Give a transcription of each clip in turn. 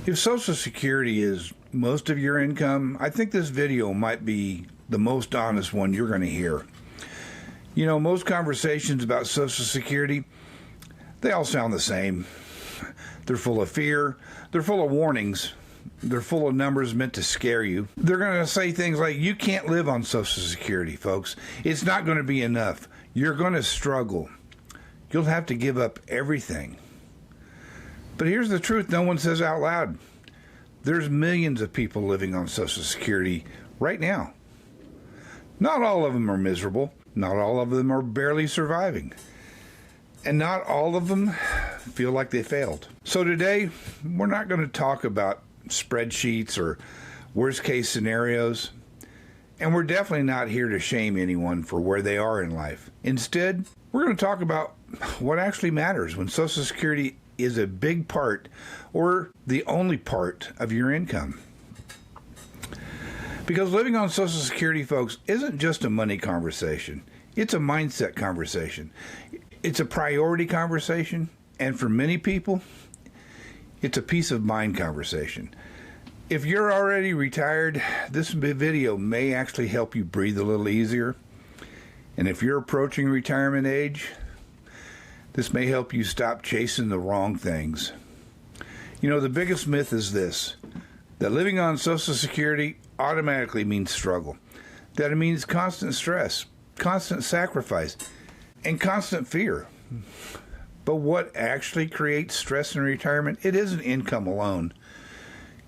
If Social Security is most of your income, I think this video might be the most honest one you're going to hear. You know, most conversations about Social Security, they all sound the same. They're full of fear. They're full of warnings. They're full of numbers meant to scare you. They're going to say things like, you can't live on Social Security, folks. It's not going to be enough. You're going to struggle. You'll have to give up everything. But here's the truth no one says out loud. There's millions of people living on Social Security right now. Not all of them are miserable. Not all of them are barely surviving. And not all of them feel like they failed. So today, we're not going to talk about spreadsheets or worst case scenarios. And we're definitely not here to shame anyone for where they are in life. Instead, we're going to talk about what actually matters when Social Security is a big part or the only part of your income. Because living on Social Security, folks, isn't just a money conversation. It's a mindset conversation. It's a priority conversation. And for many people, it's a peace of mind conversation. If you're already retired, this video may actually help you breathe a little easier. And if you're approaching retirement age, this may help you stop chasing the wrong things. You know, the biggest myth is this, that living on Social Security automatically means struggle, that it means constant stress, constant sacrifice, and constant fear. But what actually creates stress in retirement? It isn't income alone.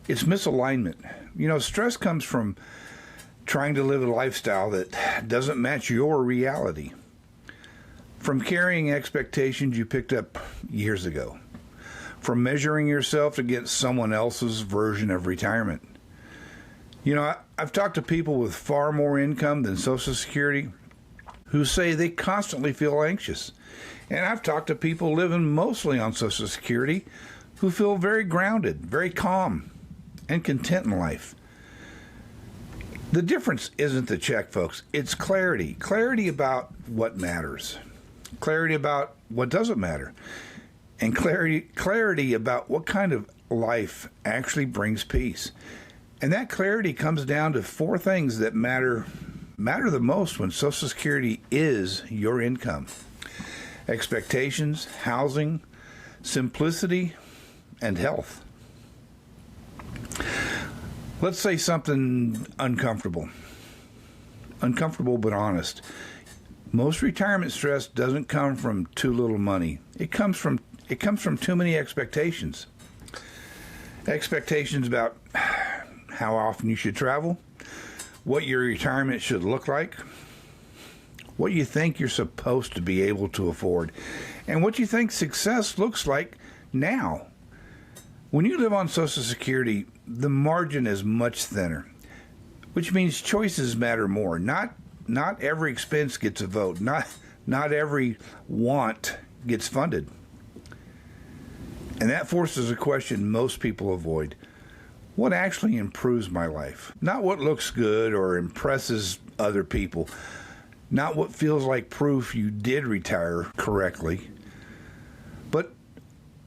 It's misalignment. You know, stress comes from trying to live a lifestyle that doesn't match your reality. From carrying expectations you picked up years ago. From measuring yourself against someone else's version of retirement. You know, I've talked to people with far more income than Social Security who say they constantly feel anxious. And I've talked to people living mostly on Social Security who feel very grounded, very calm, and content in life. The difference isn't the check, folks. It's clarity. Clarity about what matters. Clarity about what doesn't matter. And clarity about what kind of life actually brings peace. And that clarity comes down to four things that matter the most when Social Security is your income. Expectations, housing, simplicity, and health. Let's say something uncomfortable. Uncomfortable but honest. Most retirement stress doesn't come from too little money. It comes from too many expectations. Expectations about how often you should travel, what your retirement should look like, what you think you're supposed to be able to afford, and what you think success looks like now. When you live on Social Security, the margin is much thinner, which means choices matter more. Not every expense gets a vote. Not every want gets funded. And that forces a question most people avoid. What actually improves my life? Not what looks good or impresses other people. Not what feels like proof you did retire correctly. But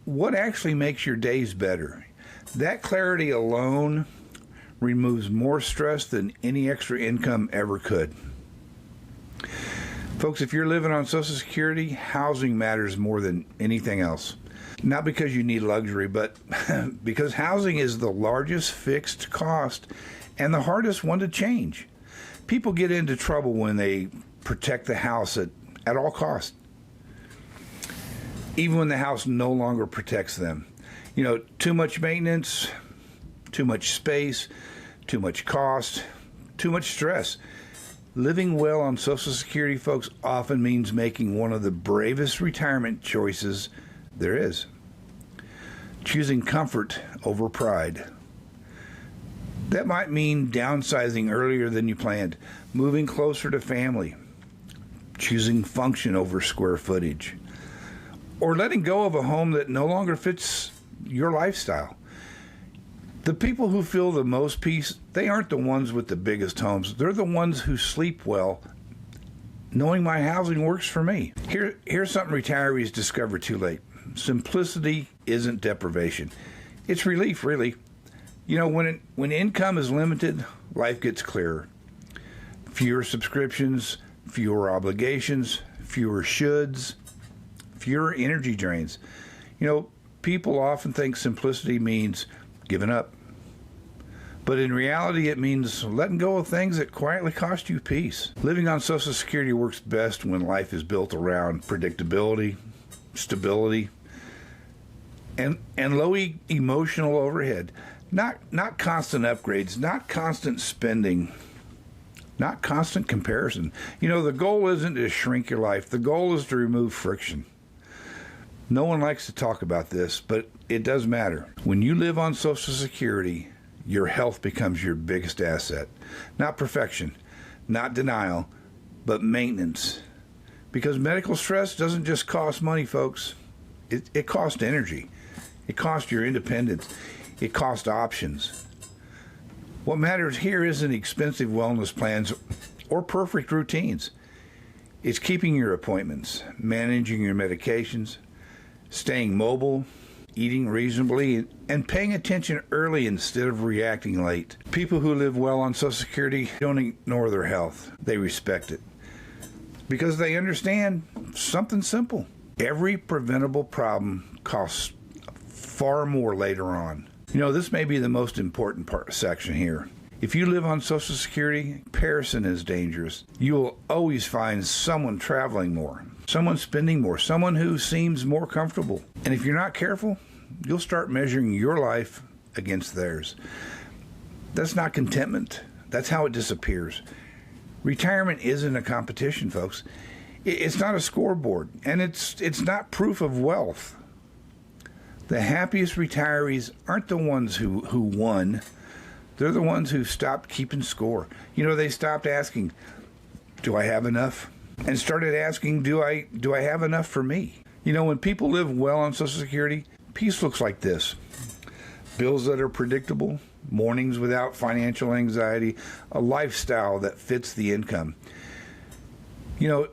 what actually makes your days better? That clarity alone removes more stress than any extra income ever could. Folks, if you're living on Social Security, housing matters more than anything else. Not because you need luxury, but because housing is the largest fixed cost and the hardest one to change. People get into trouble when they protect the house at all costs, even when the house no longer protects them. You know, too much maintenance, too much space, too much cost, too much stress. Living well on Social Security, folks, often means making one of the bravest retirement choices there is. Choosing comfort over pride. That might mean downsizing earlier than you planned, moving closer to family, choosing function over square footage, or letting go of a home that no longer fits your lifestyle. The people who feel the most peace, they aren't the ones with the biggest homes. They're the ones who sleep well, knowing my housing works for me. Here's something retirees discover too late. Simplicity isn't deprivation. It's relief, really. You know, when income is limited, life gets clearer. Fewer subscriptions, fewer obligations, fewer shoulds, fewer energy drains. You know, people often think simplicity means giving up. But in reality, it means letting go of things that quietly cost you peace. Living on Social Security works best when life is built around predictability, stability, and low emotional overhead. Not constant upgrades, not constant spending, not constant comparison. You know, the goal isn't to shrink your life. The goal is to remove friction. No one likes to talk about this, but it does matter. When you live on Social Security, your health becomes your biggest asset. Not perfection, not denial, but maintenance. Because medical stress doesn't just cost money, folks. It costs energy. It costs your independence. It costs options. What matters here isn't expensive wellness plans or perfect routines. It's keeping your appointments, managing your medications, staying mobile, eating reasonably, and paying attention early instead of reacting late. People who live well on Social Security don't ignore their health. They respect it. Because they understand something simple. Every preventable problem costs far more later on. You know, this may be the most important section here. If you live on Social Security, comparison is dangerous. You will always find someone traveling more, someone spending more, someone who seems more comfortable. And if you're not careful, you'll start measuring your life against theirs. That's not contentment. That's how it disappears. Retirement isn't a competition, folks. It's not a scoreboard, and it's not proof of wealth. The happiest retirees aren't the ones who won. They're the ones who stopped keeping score. You know, they stopped asking, do I have enough? And started asking, do I have enough for me? You know, when people live well on Social Security, peace looks like this. Bills that are predictable, mornings without financial anxiety, a lifestyle that fits the income. You know,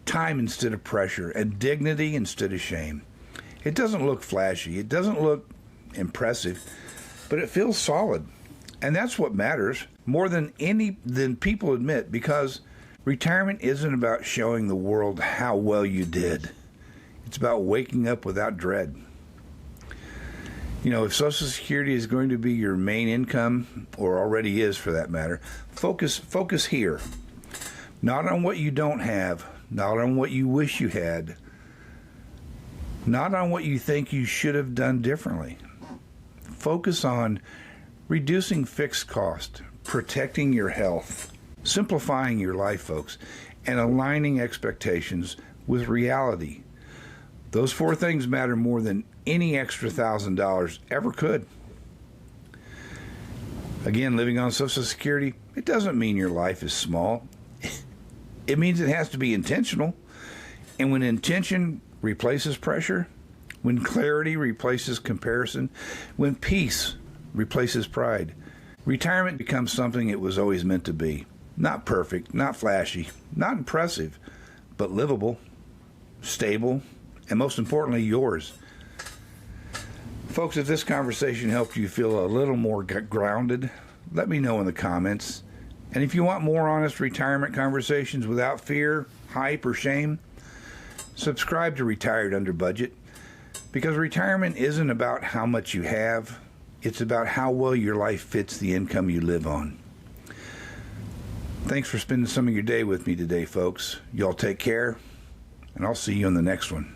time instead of pressure, and dignity instead of shame. It doesn't look flashy. It doesn't look impressive, but it feels solid. And that's what matters more than people admit, because retirement isn't about showing the world how well you did. It's about waking up without dread. You know, if Social Security is going to be your main income, or already is for that matter, focus here. Not on what you don't have, not on what you wish you had, not on what you think you should have done differently. Focus on reducing fixed cost, protecting your health, simplifying your life, folks, and aligning expectations with reality. Those four things matter more than any extra $1,000 ever could. Again, living on Social Security, it doesn't mean your life is small. It means it has to be intentional. And when intention replaces pressure, when clarity replaces comparison, when peace replaces pride, retirement becomes something it was always meant to be. Not perfect, not flashy, not impressive, but livable, stable, and most importantly, yours. Folks, if this conversation helped you feel a little more grounded, let me know in the comments. And if you want more honest retirement conversations without fear, hype, or shame, subscribe to Retired Under Budget, because retirement isn't about how much you have. It's about how well your life fits the income you live on. Thanks for spending some of your day with me today, folks. Y'all take care, and I'll see you on the next one.